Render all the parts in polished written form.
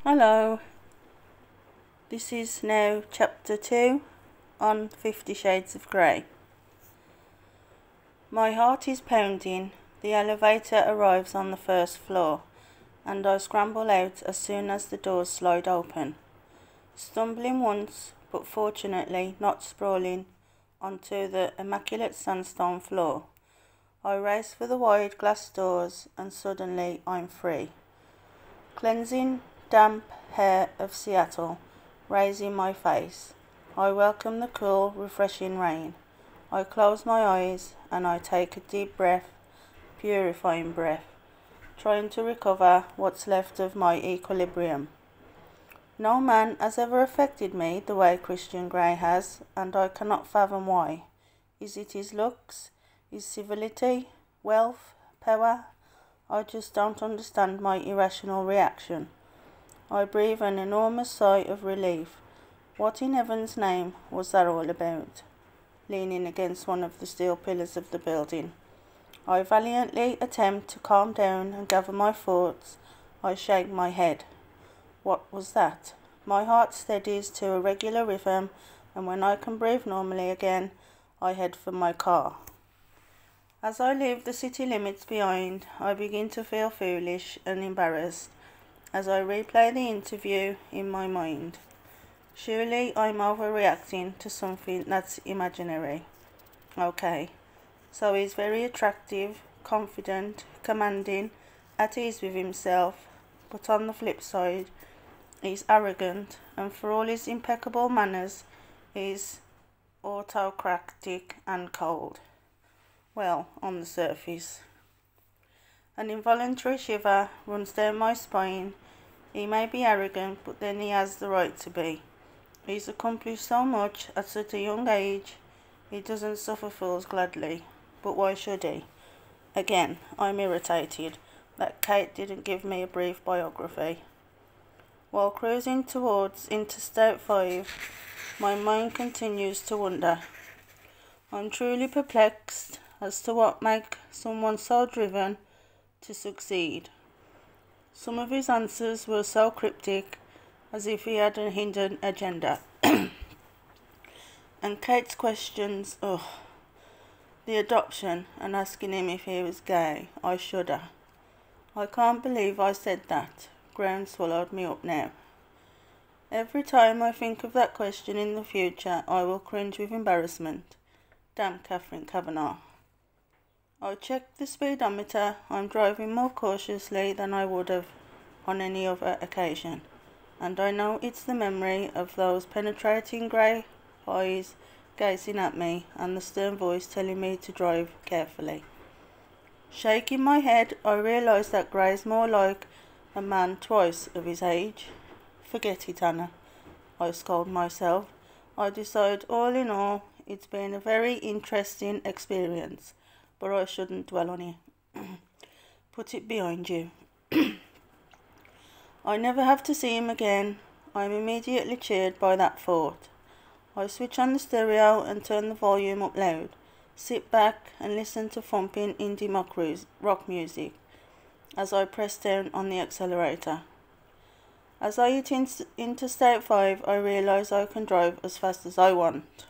Hello, this is now chapter 2 on 50 Shades of Grey. My heart is pounding, the elevator arrives on the first floor, and I scramble out as soon as the doors slide open. Stumbling once, but fortunately not sprawling onto the immaculate sandstone floor, I race for the wide glass doors and suddenly I'm free. Cleansing, damp air of Seattle raising my face. I welcome the cool, refreshing rain. I close my eyes and I take a deep breath, purifying breath, trying to recover what's left of my equilibrium. No man has ever affected me the way Christian Grey has, and I cannot fathom why. Is it his looks, his civility, wealth, power? I just don't understand my irrational reaction. I breathe an enormous sigh of relief. What in heaven's name was that all about? Leaning against one of the steel pillars of the building, I valiantly attempt to calm down and gather my thoughts. I shake my head. What was that? My heart steadies to a regular rhythm, and when I can breathe normally again, I head for my car. As I leave the city limits behind, I begin to feel foolish and embarrassed as I replay the interview in my mind. Surely I'm overreacting to something that's imaginary. Okay, so he's very attractive, confident, commanding, at ease with himself, but on the flip side, he's arrogant, and for all his impeccable manners, he's autocratic and cold. Well, on the surface. An involuntary shiver runs down my spine. He may be arrogant, but then he has the right to be. He's accomplished so much at such a young age. He doesn't suffer fools gladly, but why should he? Again, I'm irritated that Kate didn't give me a brief biography. While cruising towards Interstate 5, my mind continues to wander. I'm truly perplexed as to what makes someone so driven to succeed. Some of his answers were so cryptic, as if he had a hidden agenda. And Kate's questions, the adoption and asking him if he was gay, I shudder. I can't believe I said that. Ground swallowed me up now. Every time I think of that question in the future, I will cringe with embarrassment. Damn Catherine Kavanagh. I checked the speedometer. I'm driving more cautiously than I would have on any other occasion, and I know it's the memory of those penetrating grey eyes gazing at me and the stern voice telling me to drive carefully. Shaking my head, I realise that Grey's more like a man twice of his age. Forget it, Anna, I scold myself. I decide all in all it's been a very interesting experience, but I shouldn't dwell on it. Put it behind you. I never have to see him again. I am immediately cheered by that thought. I switch on the stereo and turn the volume up loud, sit back and listen to thumping indie rock music as I press down on the accelerator. As I hit Interstate 5, I realise I can drive as fast as I want.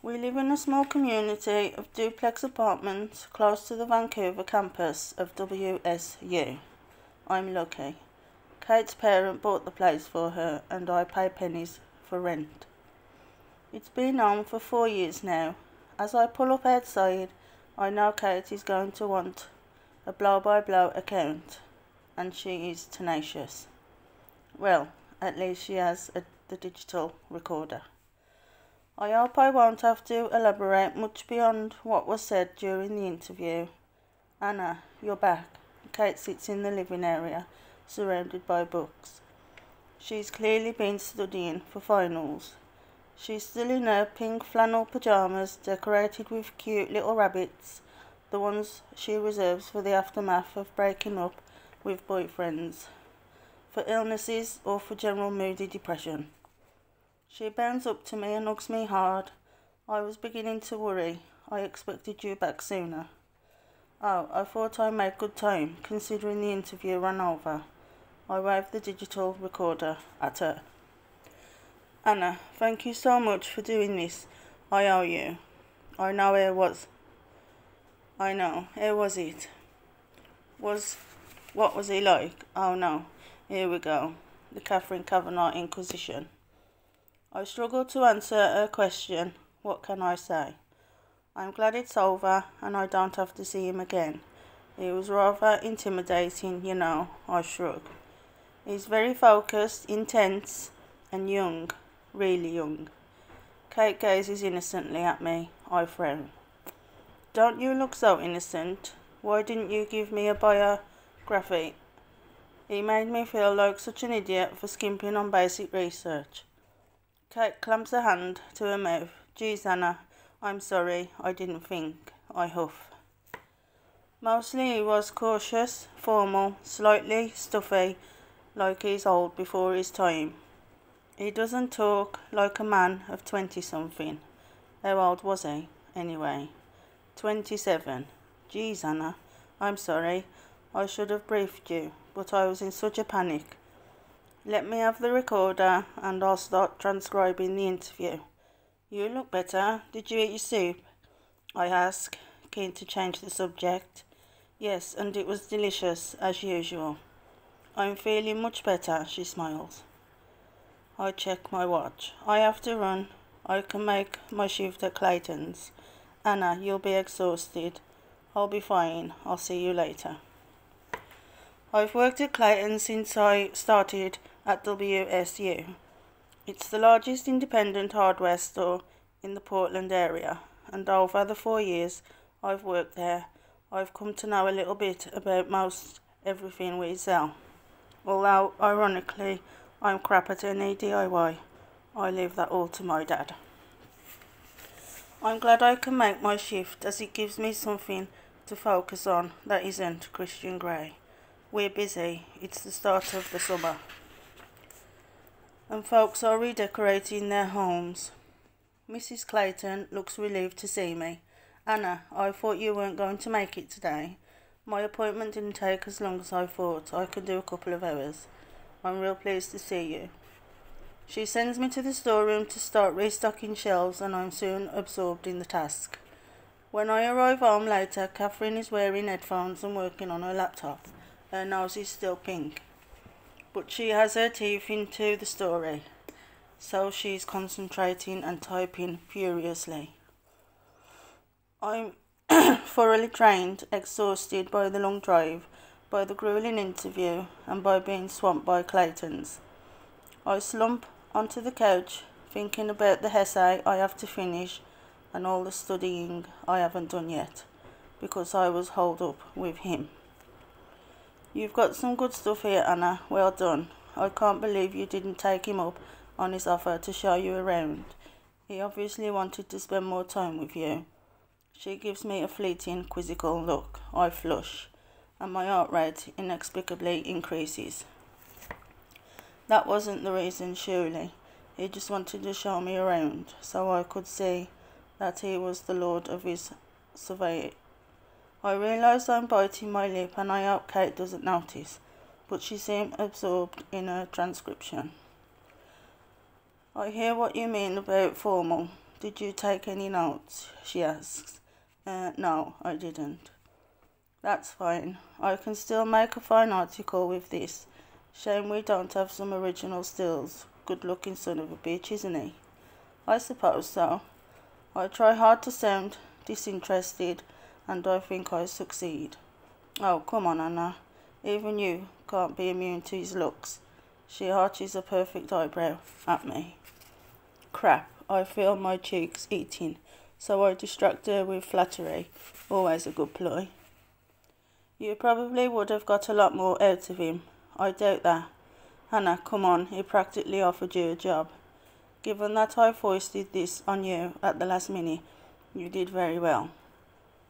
We live in a small community of duplex apartments close to the Vancouver campus of WSU. I'm lucky. Kate's parent bought the place for her, and I pay pennies for rent. It's been on for 4 years now. As I pull up outside, I know Kate is going to want a blow-by-blow account, and she is tenacious. Well, at least she has the digital recorder. I hope I won't have to elaborate much beyond what was said during the interview. Anna, you're back. Kate sits in the living area, surrounded by books. She's clearly been studying for finals. She's still in her pink flannel pyjamas decorated with cute little rabbits, the ones she reserves for the aftermath of breaking up with boyfriends, for illnesses or for general moody depression. She bounds up to me and hugs me hard. I was beginning to worry. I expected you back sooner. Oh, I thought I made good time, considering the interview ran over. I waved the digital recorder at her. Anna, thank you so much for doing this. I owe you. I know it was. I know. How was it? What was he like? Oh no. Here we go. The Catherine Kavanagh Inquisition. I struggled to answer her question. What can I say? I'm glad it's over and I don't have to see him again. He was rather intimidating, you know, I shrugged. He's very focused, intense, and young, really young. Kate gazes innocently at me. I frown. Don't you look so innocent? Why didn't you give me a biography? He made me feel like such an idiot for skimping on basic research. Kate clamps her hand to her mouth. Geez, Anna, I'm sorry, I didn't think. I huff. Mostly he was cautious, formal, slightly stuffy, like he's old before his time. He doesn't talk like a man of 20-something. How old was he, anyway? 27. Geez, Anna, I'm sorry. I should have briefed you, but I was in such a panic. Let me have the recorder and I'll start transcribing the interview. You look better. Did you eat your soup? I ask, keen to change the subject. Yes, and it was delicious, as usual. I'm feeling much better, she smiles. I check my watch. I have to run. I can make my shift at Clayton's. Anna, you'll be exhausted. I'll be fine. I'll see you later. I've worked at Clayton's since I started at WSU. It's the largest independent hardware store in the Portland area, and over the 4 years I've worked there, I've come to know a little bit about most everything we sell. Although, ironically, I'm crap at any DIY. I leave that all to my dad. I'm glad I can make my shift as it gives me something to focus on that isn't Christian Grey. We're busy. It's the start of the summer. And folks are redecorating their homes. Mrs. Clayton looks relieved to see me. Anna, I thought you weren't going to make it today. My appointment didn't take as long as I thought. I could do a couple of hours. I'm real pleased to see you. She sends me to the storeroom to start restocking shelves, and I'm soon absorbed in the task. When I arrive home later, Catherine is wearing headphones and working on her laptop. Her nose is still pink, but she has her teeth into the story, so she's concentrating and typing furiously. I'm thoroughly trained, exhausted by the long drive, by the grueling interview, and by being swamped by Clayton's. I slump onto the couch, thinking about the essay I have to finish and all the studying I haven't done yet, because I was holed up with him. You've got some good stuff here, Anna. Well done. I can't believe you didn't take him up on his offer to show you around. He obviously wanted to spend more time with you. She gives me a fleeting, quizzical look. I flush, and my heart rate inexplicably increases. That wasn't the reason, surely. He just wanted to show me around, so I could see that he was the lord of his survey. I realise I'm biting my lip, and I hope Kate doesn't notice, but she seemed absorbed in her transcription. I hear what you mean about formal. Did you take any notes? She asks. No, I didn't. That's fine. I can still make a fine article with this. Shame we don't have some original stills. Good-looking son of a bitch, isn't he? I suppose so. I try hard to sound disinterested, and I think I succeed. Oh, come on, Anna. Even you can't be immune to his looks. She arches a perfect eyebrow at me. Crap, I feel my cheeks eating, so I distract her with flattery. Always a good ploy. You probably would have got a lot more out of him. I doubt that. Anna, come on, he practically offered you a job. Given that I foisted this on you at the last minute, you did very well.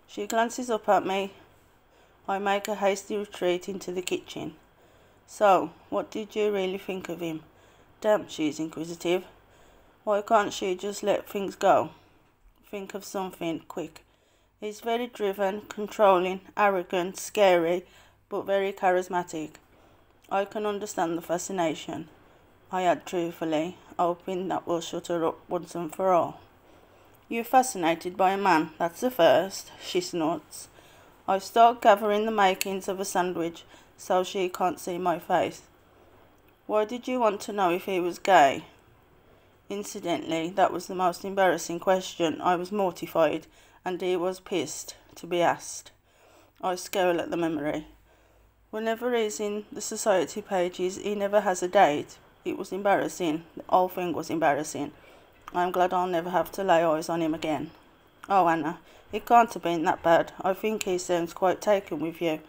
She glances up at me. I make a hasty retreat into the kitchen. So, what did you really think of him? Damn, she's inquisitive. Why can't she just let things go? Think of something, quick. He's very driven, controlling, arrogant, scary, but very charismatic. I can understand the fascination, I add truthfully, hoping that will shut her up once and for all. "You're fascinated by a man, that's the first," she snorts. I start gathering the makings of a sandwich so she can't see my face. "Why did you want to know if he was gay?" Incidentally, that was the most embarrassing question. I was mortified, and he was pissed to be asked. I scowl at the memory. Whenever he's in the society pages, he never has a date. It was embarrassing. The whole thing was embarrassing. I'm glad I'll never have to lay eyes on him again. "Oh, Anna, it can't have been that bad. I think he sounds quite taken with you."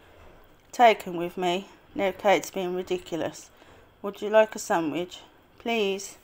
"Taken with me? Now Kate's being ridiculous. Would you like a sandwich?" "Please."